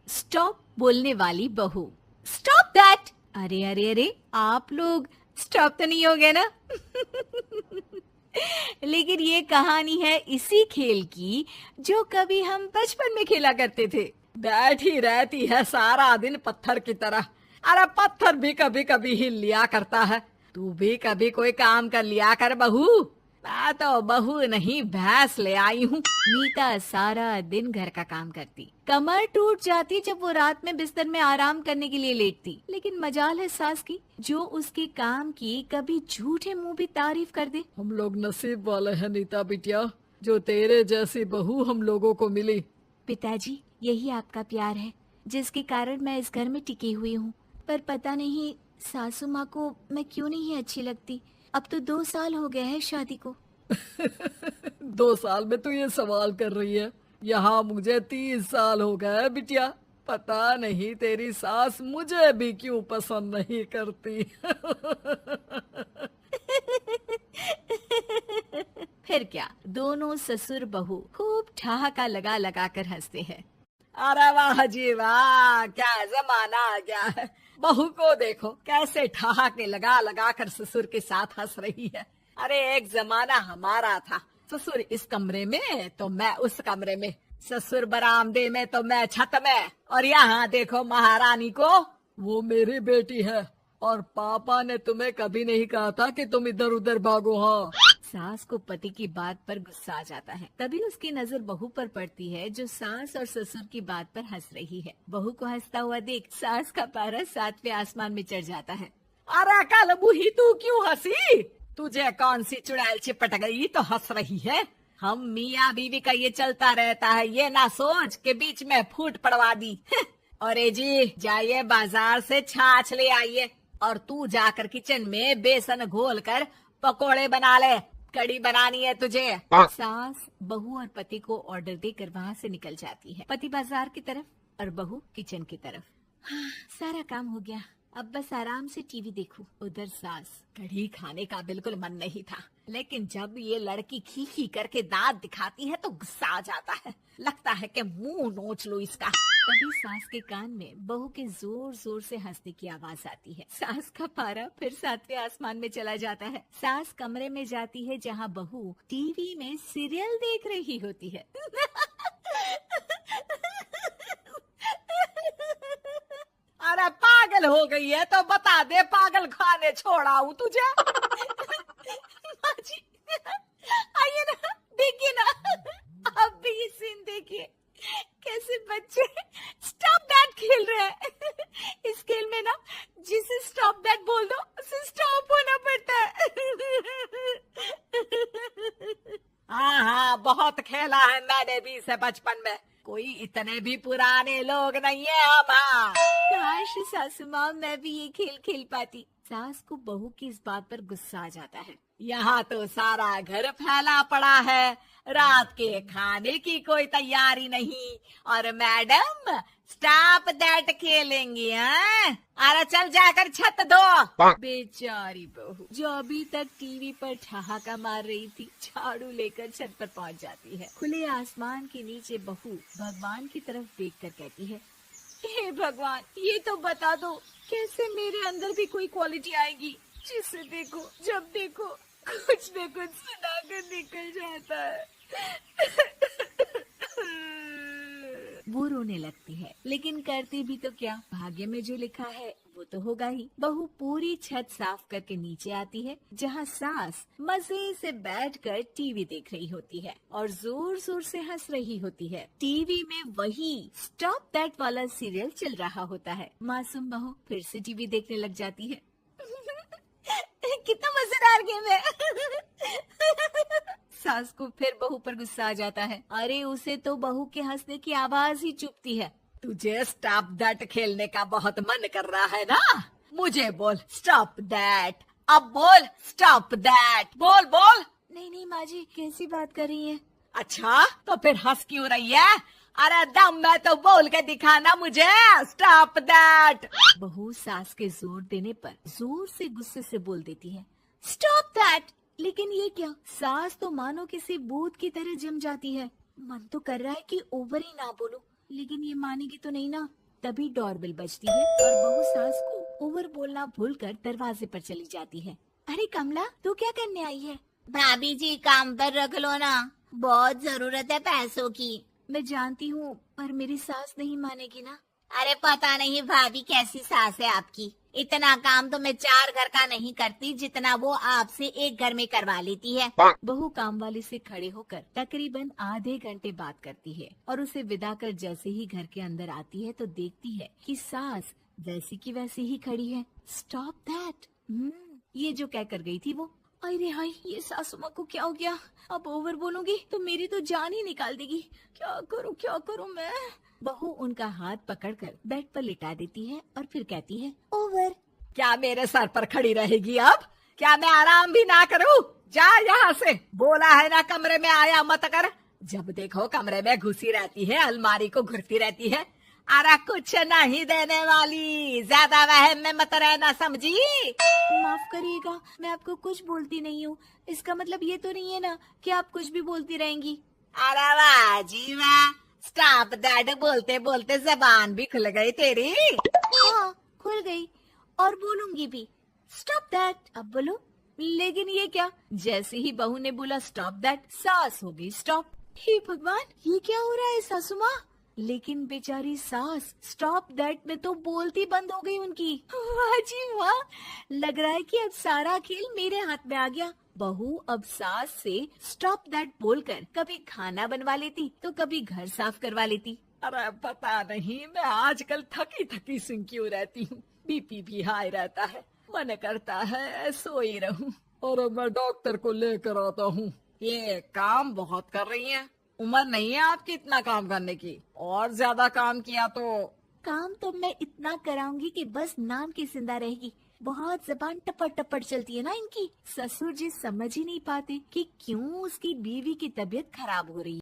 Stop बोलने वाली बहू। Stop that. अरे अरे अरे, आप लोग स्टॉप तो नहीं हो गए ना? लेकिन ये कहानी है इसी खेल की जो कभी हम बचपन में खेला करते थे। बैठी रहती है सारा दिन पत्थर की तरह। अरे पत्थर भी कभी कभी हिल लिया करता है। तू भी कभी कोई काम कर लिया कर बहू। मैं तो बहू नहीं भैंस ले आई हूँ। नीता सारा दिन घर का काम करती, कमर टूट जाती जब वो रात में बिस्तर में आराम करने के लिए लेटती। लेकिन मजाल है सास की, जो उसके काम की कभी झूठे मुंह भी तारीफ कर दे। हम लोग नसीब वाले हैं नीता बिटिया, जो तेरे जैसी बहू हम लोगों को मिली। पिताजी, यही आपका प्यार है जिसके कारण मैं इस घर में टिकी हुई हूँ। पर पता नहीं सासू माँ को मैं क्यों नहीं अच्छी लगती। अब तो 2 साल हो गए हैं शादी को। 2 साल में तू ये सवाल कर रही है? यहाँ मुझे 30 साल हो गए बिटिया। पता नहीं तेरी सास मुझे भी क्यों पसंद नहीं करती। फिर क्या, दोनों ससुर बहू खूब ठहाका लगा लगा कर हंसते हैं। अरे वाह जी वाह, क्या जमाना आ गया है। बहू को देखो कैसे ठहाके लगा लगा कर ससुर के साथ हंस रही है। अरे एक जमाना हमारा था, ससुर इस कमरे में तो मैं उस कमरे में, ससुर बरामदे में तो मैं छत में। और यहाँ देखो महारानी को, वो मेरी बेटी है। और पापा ने तुम्हें कभी नहीं कहा था कि तुम इधर उधर भागो। हाँ, सास को पति की बात पर गुस्सा आ जाता है। तभी उसकी नजर बहू पर पड़ती है जो सास और ससुर की बात पर हंस रही है। बहू को हंसता हुआ देख सास का पारा 7वें आसमान में चढ़ जाता है। अरे कल बुही तू क्यों हंसी? तुझे कौन सी चुड़ैल चिपट गई तो हंस रही है? हम मियाँ बीवी का ये चलता रहता है, ये ना सोच के बीच में फूट पड़वा दी। अरे जी जाइए बाजार से छाछ ले आइए, और तू जाकर किचन में बेसन घोल कर पकोड़े बना ले, कड़ी बनानी है तुझे। सास बहू और पति को ऑर्डर देकर वहाँ से निकल जाती है। पति बाजार की तरफ और बहू किचन की तरफ। सारा काम हो गया, अब बस आराम से टीवी देखूं। उधर सास, कढ़ी खाने का बिल्कुल मन नहीं था, लेकिन जब ये लड़की खी खी करके दांत दिखाती है तो गुस्सा आ जाता है। लगता है कि मुंह नोच लो इसका। तभी सास के कान में बहू के जोर जोर से हंसने की आवाज आती है। सास का पारा फिर 7वें आसमान में चला जाता है। सास कमरे में जाती है जहाँ बहू टीवी में सीरियल देख रही होती है। अरे पागल हो गई है तो बता दे, पागल खाने छोड़ाऊं तुझे? माँ जी, आइए ना, देखिए ना, आप भी ये सीन देखिए, कैसे बच्चे स्टॉप दैट खेल रहे हैं। इस खेल में ना जिसे स्टॉप दैट बोल दो उसे स्टॉप होना पड़ता है। हाँ हाँ, बहुत खेला है मैंने भी इसे बचपन में। कोई इतने भी पुराने लोग नहीं है हम। हाँ, काश सासू माँ मैं भी ये खेल खेल पाती। सास को बहू की इस बात पर गुस्सा आ जाता है। यहाँ तो सारा घर फैला पड़ा है, रात के खाने की कोई तैयारी नहीं, और मैडम स्टॉप दैट खेलेंगी। हैं? अरे चल जाकर छत धो। बेचारी बहू जो अभी तक टीवी पर ठहाका मार रही थी, झाड़ू लेकर छत पर पहुंच जाती है। खुले आसमान के नीचे बहू भगवान की तरफ देखकर कहती है, हे भगवान, ये तो बता दो कैसे मेरे अंदर भी कोई क्वालिटी आएगी जिसे देखो, जब देखो कुछ न कुछ सुनाकर निकल जाता है। वो रोने लगती है, लेकिन करती भी तो क्या, भाग्य में जो लिखा है वो तो होगा ही। बहू पूरी छत साफ करके नीचे आती है जहाँ सास मजे से बैठकर टीवी देख रही होती है और जोर जोर से हंस रही होती है। टीवी में वही स्टॉप दैट वाला सीरियल चल रहा होता है। मासूम बहू फिर से टीवी देखने लग जाती है। कितना मजेदार गेम है। सास को फिर बहू पर गुस्सा आ जाता है। अरे उसे तो बहू के हंसने की आवाज ही चुभती है। तुझे स्टॉप दैट खेलने का बहुत मन कर रहा है ना? मुझे बोल स्टॉप दैट, अब बोल स्टॉप दैट, बोल बोल। नहीं नहीं माँ जी, कैसी बात कर रही हैं? अच्छा तो फिर हंस क्यों रही है? अरे दम में तो बोल के दिखाना मुझे स्टॉप दैट। बहू सास के जोर देने पर जोर से गुस्से से बोल देती है, स्टॉप दैट। लेकिन ये क्या, सास तो मानो किसी भूत की तरह जम जाती है। मन तो कर रहा है कि ओवर ही ना बोलूं, लेकिन ये मानेगी तो नहीं ना। तभी डोरबेल बजती है और बहू सास को ओवर बोलना भूलकर दरवाजे पर चली जाती है। अरे कमला, तू क्या करने आई है? भाभी जी काम पर रख लो ना, बहुत जरूरत है पैसों की। मैं जानती हूँ, पर मेरी सास नहीं मानेगी ना। अरे पता नहीं भाभी कैसी सास है आपकी, इतना काम तो मैं 4 घर का नहीं करती जितना वो आपसे एक घर में करवा लेती है। बहू काम वाली से खड़े होकर तकरीबन आधे घंटे बात करती है और उसे विदा कर जैसे ही घर के अंदर आती है तो देखती है कि सास वैसी की वैसी ही खड़ी है। स्टॉप दैट, ये जो कह कर गई थी वो। अरे हाय, ये सासू माँ को क्या हो गया? अब ओवर बोलूंगी तो मेरी तो जान ही निकाल देगी। क्या करूँ मैं? बहू उनका हाथ पकड़कर बेड पर लिटा देती है और फिर कहती है, ओवर। क्या मेरे सर पर खड़ी रहेगी अब? क्या मैं आराम भी ना करूं? जा यहाँ से, बोला है ना कमरे में आया मत कर। जब देखो कमरे में घुसी रहती है, अलमारी को घुरती रहती है। अरे कुछ नहीं देने वाली, ज्यादा वहम में मत रहना, समझी? माफ करिएगा, मैं आपको कुछ बोलती नहीं हूँ। इसका मतलब ये तो नहीं है ना कि आप कुछ भी बोलती रहेंगी। अरे वाह जी वाह, स्टॉप दैट बोलते बोलते जबान भी खुल गई तेरी। हाँ, खुल गई और बोलूंगी भी। स्टॉप दैट, अब बोलो। लेकिन ये क्या? जैसे ही बहू ने बोला स्टॉप दैट, सास हो गई स्टॉप। हे भगवान, ये क्या हो रहा है सासू माँ? लेकिन बेचारी सास स्टॉप दैट में तो बोलती बंद हो गई उनकी। वाह जी वाह, लग रहा है कि अब सारा खेल मेरे हाथ में आ गया। बहू अब सास से स्टॉप दैट बोलकर कभी खाना बनवा लेती तो कभी घर साफ करवा लेती। अरे पता नहीं, मैं आजकल थकी थकी सी क्यों रहती हूँ। बीपी भी हाई रहता है, मन करता है सोई रहूं। और मैं डॉक्टर को लेकर आता हूँ। ये काम बहुत कर रही हैं, उम्र नहीं है आपकी इतना काम करने की। और ज्यादा काम किया तो काम तो मैं इतना कराऊंगी कि बस नाम की जिंदा रहेगी। बहुत जबान टपट टपट चलती है ना इनकी। ससुर जी समझ ही नहीं पाते कि क्यों उसकी बीवी की तबीयत खराब हो रही है।